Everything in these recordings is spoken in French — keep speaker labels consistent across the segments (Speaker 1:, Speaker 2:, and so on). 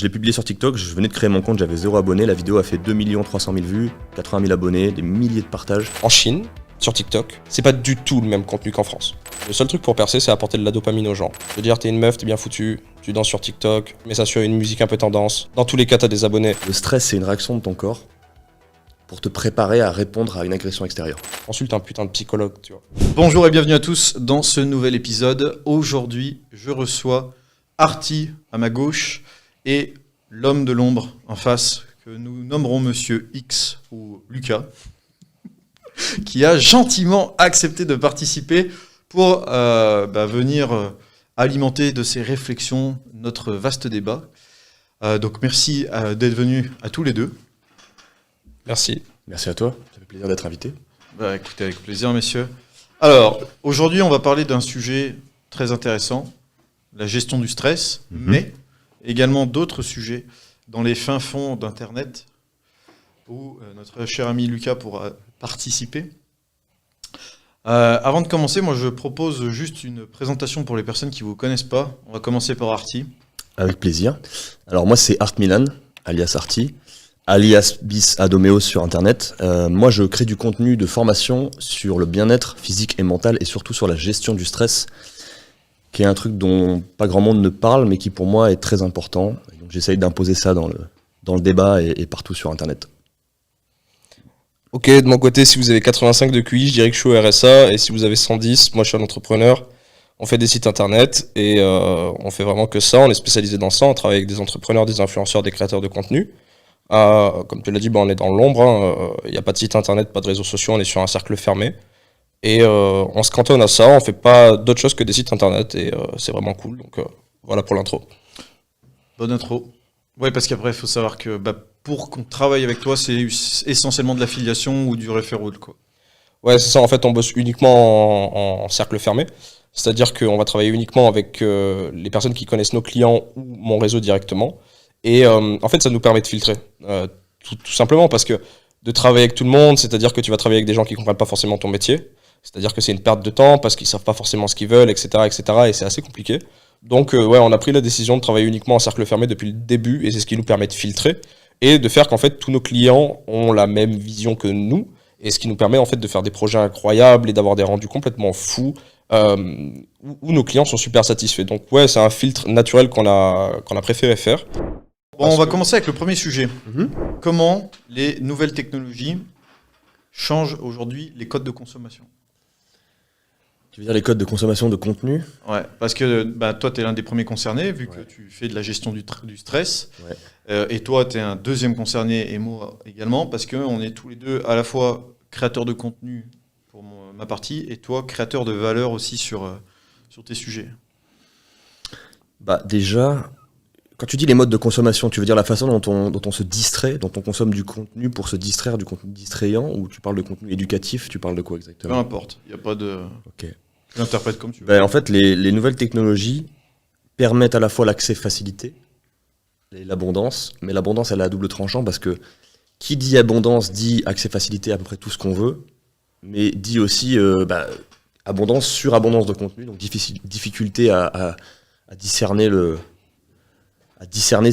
Speaker 1: Je l'ai publié sur TikTok, je venais de créer mon compte, j'avais 0 abonnés, la vidéo a fait 2 300 000 vues, 80 000 abonnés, des milliers de partages.
Speaker 2: En Chine, sur TikTok, c'est pas du tout le même contenu qu'en France. Le seul truc pour percer, c'est apporter de la dopamine aux gens. Je veux dire, t'es une meuf, t'es bien foutu, tu danses sur TikTok, mets ça sur une musique un peu tendance. Dans tous les cas, t'as des abonnés.
Speaker 1: Le stress, c'est une réaction de ton corps pour te préparer à répondre à une agression extérieure.
Speaker 2: Consulte un putain de psychologue, tu vois.
Speaker 3: Bonjour et bienvenue à tous dans ce nouvel épisode. Aujourd'hui, je reçois Arty à ma gauche et l'homme de l'ombre en face, que nous nommerons Monsieur X ou Lucas, qui a gentiment accepté de participer pour venir alimenter de ses réflexions notre vaste débat. Donc merci d'être venus à tous les deux.
Speaker 2: Merci.
Speaker 1: Merci à toi, ça fait plaisir d'être invité.
Speaker 3: Écoutez, avec plaisir, messieurs. Alors, aujourd'hui, on va parler d'un sujet très intéressant, la gestion du stress, mais également d'autres sujets dans les fins fonds d'Internet, où notre cher ami Lucas pourra participer. Avant de commencer, moi, je propose juste une présentation pour les personnes qui ne vous connaissent pas. On va commencer par Arty.
Speaker 1: Avec plaisir. Alors moi, c'est Art Milan, alias Arty, alias Bis Adoméos sur Internet. Moi, je crée du contenu de formation sur le bien-être physique et mental et surtout sur la gestion du stress, qui est un truc dont pas grand monde ne parle, mais qui pour moi est très important. Et donc j'essaye d'imposer ça dans le débat et partout sur Internet.
Speaker 2: Ok, de mon côté, si vous avez 85 de QI, je dirais que je suis au RSA, et si vous avez 110, moi je suis un entrepreneur. On fait des sites internet et on fait vraiment que ça, on est spécialisé dans ça, on travaille avec des entrepreneurs, des influenceurs, des créateurs de contenu. Comme tu l'as dit, on est dans l'ombre, il n'y a pas de site internet, pas de réseaux sociaux, on est sur un cercle fermé. Et on se cantonne à ça, on fait pas d'autre chose que des sites internet et c'est vraiment cool. Donc voilà pour l'intro.
Speaker 3: Bonne intro. Ouais, parce qu'après, il faut savoir que pour qu'on travaille avec toi, c'est essentiellement de l'affiliation ou du referral, quoi.
Speaker 2: Ouais, c'est ça, en fait, on bosse uniquement en cercle fermé. C'est-à-dire qu'on va travailler uniquement avec les personnes qui connaissent nos clients ou mon réseau directement. Et en fait, ça nous permet de filtrer. Tout simplement parce que de travailler avec tout le monde, c'est-à-dire que tu vas travailler avec des gens qui comprennent pas forcément ton métier. C'est-à-dire que c'est une perte de temps parce qu'ils savent pas forcément ce qu'ils veulent, etc., etc. Et c'est assez compliqué. Donc, on a pris la décision de travailler uniquement en cercle fermé depuis le début et c'est ce qui nous permet de filtrer et de faire qu'en fait, tous nos clients ont la même vision que nous et ce qui nous permet en fait de faire des projets incroyables et d'avoir des rendus complètement fous où nos clients sont super satisfaits. Donc, ouais, c'est un filtre naturel qu'on a préféré faire.
Speaker 3: Bon, on va commencer avec le premier sujet. Comment les nouvelles technologies changent aujourd'hui les codes de consommation?
Speaker 1: Tu veux dire les codes de consommation de contenu?
Speaker 3: Ouais, parce que toi, tu es l'un des premiers concernés, vu que tu fais de la gestion du stress.
Speaker 1: Ouais.
Speaker 3: Et toi, tu es un deuxième concerné, et moi également, parce qu'on est tous les deux à la fois créateurs de contenu pour ma partie, et toi, créateur de valeur aussi sur tes sujets.
Speaker 1: Déjà, quand tu dis les modes de consommation, tu veux dire la façon dont on se distrait, dont on consomme du contenu pour se distraire, du contenu distrayant, ou tu parles de contenu éducatif, tu parles de quoi exactement?
Speaker 3: Peu importe, il n'y a pas de...
Speaker 1: Ok.
Speaker 3: Tu l'interprètes comme tu veux.
Speaker 1: En fait, les nouvelles technologies permettent à la fois l'accès facilité et l'abondance, mais l'abondance, elle est à double tranchant parce que qui dit abondance dit accès facilité à peu près tout ce qu'on veut, mais dit aussi abondance sur abondance de contenu, donc difficulté à discerner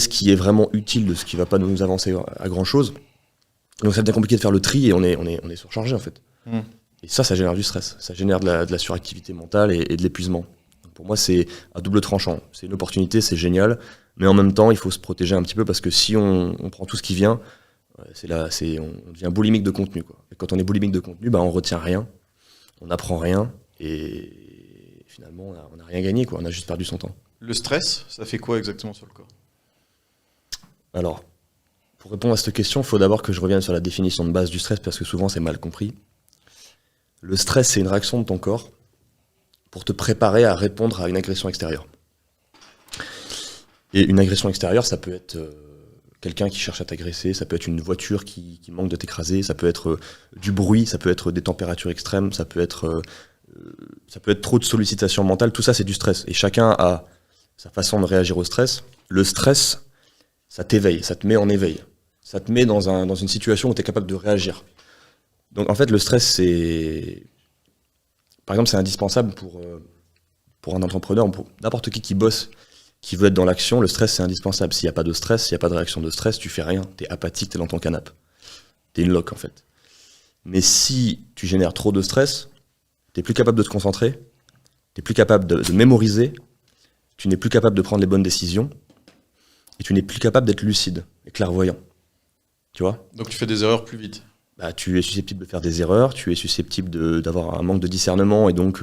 Speaker 1: ce qui est vraiment utile de ce qui va pas nous avancer à grand chose. Donc ça devient compliqué de faire le tri et on est surchargé en fait. Et ça génère du stress, ça génère de la suractivité mentale et de l'épuisement. Donc pour moi, c'est à double tranchant. C'est une opportunité, c'est génial, mais en même temps, il faut se protéger un petit peu parce que si on prend tout ce qui vient, on devient boulimique de contenu, quoi. Et quand on est boulimique de contenu, on retient rien, on n'apprend rien et finalement, on n'a rien gagné, quoi. On a juste perdu son temps.
Speaker 3: Le stress, ça fait quoi exactement sur le corps?
Speaker 1: Alors, pour répondre à cette question, il faut d'abord que je revienne sur la définition de base du stress parce que souvent, c'est mal compris. Le stress, c'est une réaction de ton corps pour te préparer à répondre à une agression extérieure. Et une agression extérieure, ça peut être quelqu'un qui cherche à t'agresser, ça peut être une voiture qui manque de t'écraser, ça peut être du bruit, ça peut être des températures extrêmes, ça peut être trop de sollicitations mentales, tout ça c'est du stress. Et chacun a sa façon de réagir au stress. Le stress, ça t'éveille, ça te met en éveil. Ça te met dans une situation où tu es capable de réagir. Donc en fait, le stress, par exemple, c'est indispensable pour un entrepreneur, pour n'importe qui bosse qui veut être dans l'action, le stress c'est indispensable. S'il n'y a pas de stress, s'il n'y a pas de réaction de stress, tu fais rien, t'es apathique, t'es dans ton canapé. T'es une loque en fait. Mais si tu génères trop de stress, t'es plus capable de te concentrer, t'es plus capable de mémoriser, tu n'es plus capable de prendre les bonnes décisions, et tu n'es plus capable d'être lucide et clairvoyant. Tu vois ?
Speaker 3: Donc tu fais des erreurs plus vite.
Speaker 1: Bah, tu es susceptible de faire des erreurs, tu es susceptible d'avoir un manque de discernement et donc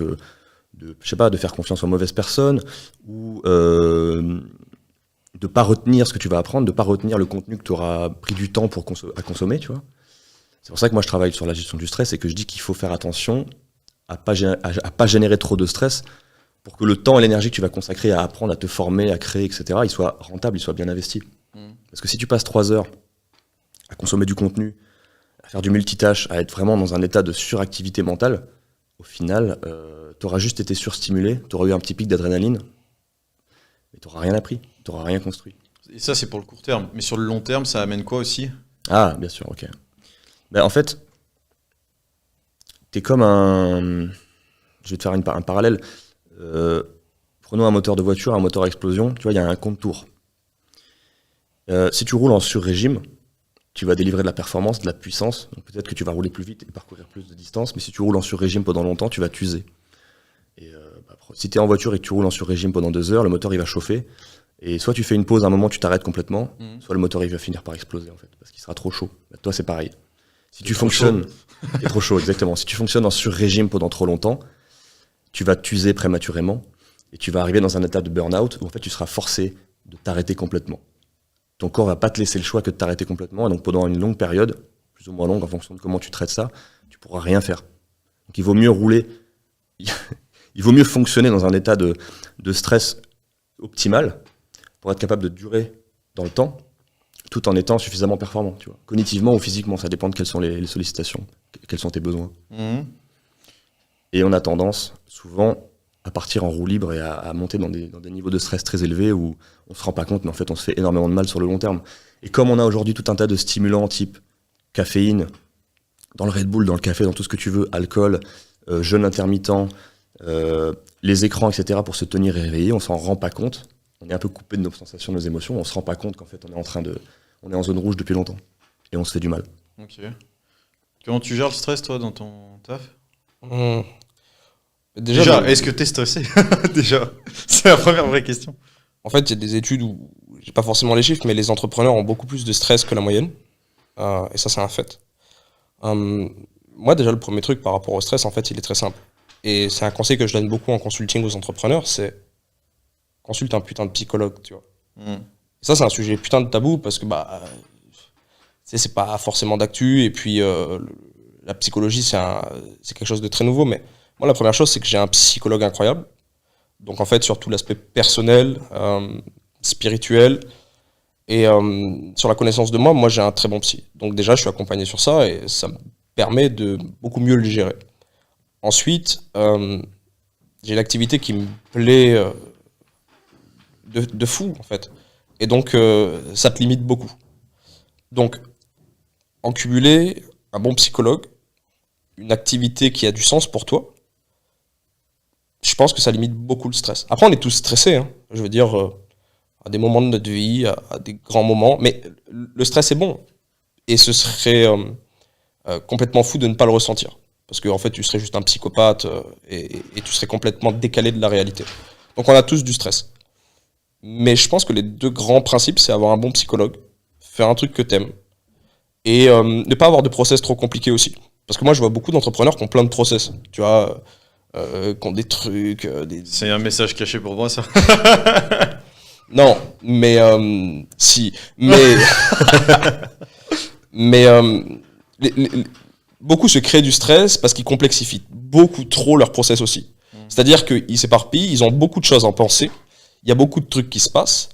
Speaker 1: de faire confiance aux mauvaises personnes, ou de pas retenir ce que tu vas apprendre, de pas retenir le contenu que tu auras pris du temps à consommer, tu vois. C'est pour ça que moi je travaille sur la gestion du stress et que je dis qu'il faut faire attention à pas générer trop de stress pour que le temps et l'énergie que tu vas consacrer à apprendre, à te former, à créer, etc., il soit rentable, il soit bien investi. Parce que si tu passes 3 heures à consommer du contenu, à faire du multitâche, à être vraiment dans un état de suractivité mentale, au final, tu auras juste été surstimulé, tu auras eu un petit pic d'adrénaline, mais tu n'auras rien appris, tu n'auras rien construit.
Speaker 3: Et ça, c'est pour le court terme. Mais sur le long terme, ça amène quoi aussi ?
Speaker 1: Ah, bien sûr, ok. Ben, en fait, t'es comme un... Je vais te faire un parallèle. Prenons un moteur de voiture, un moteur à explosion, tu vois, il y a un compte-tours. Si tu roules en sur-régime, tu vas délivrer de la performance, de la puissance, donc peut-être que tu vas rouler plus vite et parcourir plus de distance, mais si tu roules en sur-régime pendant longtemps, tu vas t'user. Et si tu es en voiture et que tu roules en sur-régime pendant 2 heures, le moteur il va chauffer, et soit tu fais une pause à un moment, tu t'arrêtes complètement, soit le moteur il va finir par exploser en fait, parce qu'il sera trop chaud. Bah, toi c'est pareil. Si tu fonctionnes, c'est trop chaud, exactement. Si tu fonctionnes en sur-régime pendant trop longtemps, tu vas t'user prématurément, et tu vas arriver dans un état de burn-out où en fait tu seras forcé de t'arrêter complètement. Ton corps va pas te laisser le choix que de t'arrêter complètement, et donc pendant une longue période, plus ou moins longue en fonction de comment tu traites ça, tu pourras rien faire. Donc il vaut mieux rouler, il vaut mieux fonctionner dans un état de stress optimal pour être capable de durer dans le temps, tout en étant suffisamment performant, tu vois. Cognitivement ou physiquement, ça dépend de quelles sont les sollicitations, quels sont tes besoins. Et on a tendance, souvent, à partir en roue libre et à monter dans des niveaux de stress très élevés où on se rend pas compte, mais en fait on se fait énormément de mal sur le long terme. Et comme on a aujourd'hui tout un tas de stimulants type caféine, dans le Red Bull, dans le café, dans tout ce que tu veux, alcool, jeûne intermittent, les écrans, etc., pour se tenir éveillé, on s'en rend pas compte. On est un peu coupé de nos sensations, de nos émotions, on se rend pas compte qu'en fait on est en zone rouge depuis longtemps. Et on se fait du mal.
Speaker 3: Ok. Comment tu gères le stress, toi, dans ton taf ? Déjà, est-ce que t'es stressé ? Déjà, c'est la première vraie question.
Speaker 2: En fait, il y a des études où, j'ai pas forcément les chiffres, mais les entrepreneurs ont beaucoup plus de stress que la moyenne. Et ça, c'est un fait. Moi, déjà, le premier truc par rapport au stress, en fait, il est très simple. Et c'est un conseil que je donne beaucoup en consulting aux entrepreneurs, c'est consulte un putain de psychologue, tu vois. Et ça, c'est un sujet putain de tabou parce que, c'est pas forcément d'actu. Et puis, la psychologie, c'est quelque chose de très nouveau. Mais moi, la première chose, c'est que j'ai un psychologue incroyable. Donc, en fait, sur tout l'aspect personnel, spirituel, et sur la connaissance de moi, j'ai un très bon psy. Donc déjà, je suis accompagné sur ça et ça me permet de beaucoup mieux le gérer. Ensuite, j'ai l'activité qui me plaît de fou, en fait. Et donc, ça te limite beaucoup. Donc, en cumulé, un bon psychologue, une activité qui a du sens pour toi, je pense que ça limite beaucoup le stress. Après, on est tous stressés, hein. Je veux dire, à des moments de notre vie, à des grands moments, mais le stress est bon. Et ce serait complètement fou de ne pas le ressentir. Parce qu'en fait, tu serais juste un psychopathe et tu serais complètement décalé de la réalité. Donc, on a tous du stress. Mais je pense que les 2 grands principes, c'est avoir un bon psychologue, faire un truc que t'aimes, et ne pas avoir de process trop compliqués aussi. Parce que moi, je vois beaucoup d'entrepreneurs qui ont plein de process. Tu vois, qui ont des trucs...
Speaker 3: C'est un message caché pour moi, ça.
Speaker 2: Non, mais si. Mais, mais beaucoup se créent du stress parce qu'ils complexifient beaucoup trop leur process aussi. C'est-à-dire qu'ils s'éparpillent, ils ont beaucoup de choses à en penser, il y a beaucoup de trucs qui se passent,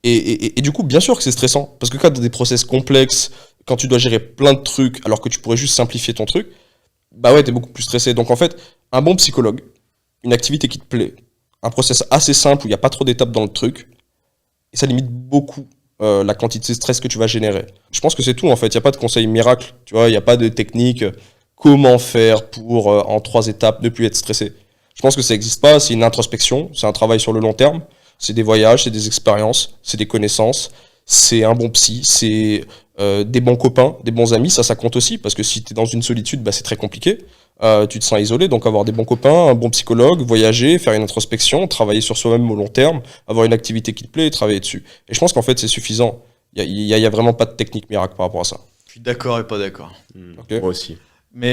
Speaker 2: et du coup, bien sûr que c'est stressant, parce que quand tu as des process complexes, quand tu dois gérer plein de trucs, alors que tu pourrais juste simplifier ton truc, bah ouais, t'es beaucoup plus stressé. Donc en fait, un bon psychologue, une activité qui te plaît, un process assez simple où il n'y a pas trop d'étapes dans le truc, et ça limite beaucoup la quantité de stress que tu vas générer. Je pense que c'est tout en fait, il n'y a pas de conseil miracle, tu vois, il n'y a pas de technique, comment faire pour en 3 étapes ne plus être stressé. Je pense que ça n'existe pas, c'est une introspection, c'est un travail sur le long terme, C'est des voyages, c'est des expériences, c'est des connaissances, c'est un bon psy, c'est des bons copains, des bons amis, ça compte aussi, parce que si tu es dans une solitude, bah, c'est très compliqué. Tu te sens isolé, donc avoir des bons copains, un bon psychologue, voyager, faire une introspection, travailler sur soi-même au long terme, avoir une activité qui te plaît et travailler dessus. Et je pense qu'en fait, c'est suffisant. Il y a vraiment pas de technique miracle par rapport à ça.
Speaker 3: Je suis d'accord et pas d'accord.
Speaker 2: Ok.
Speaker 1: Moi aussi.
Speaker 3: Mais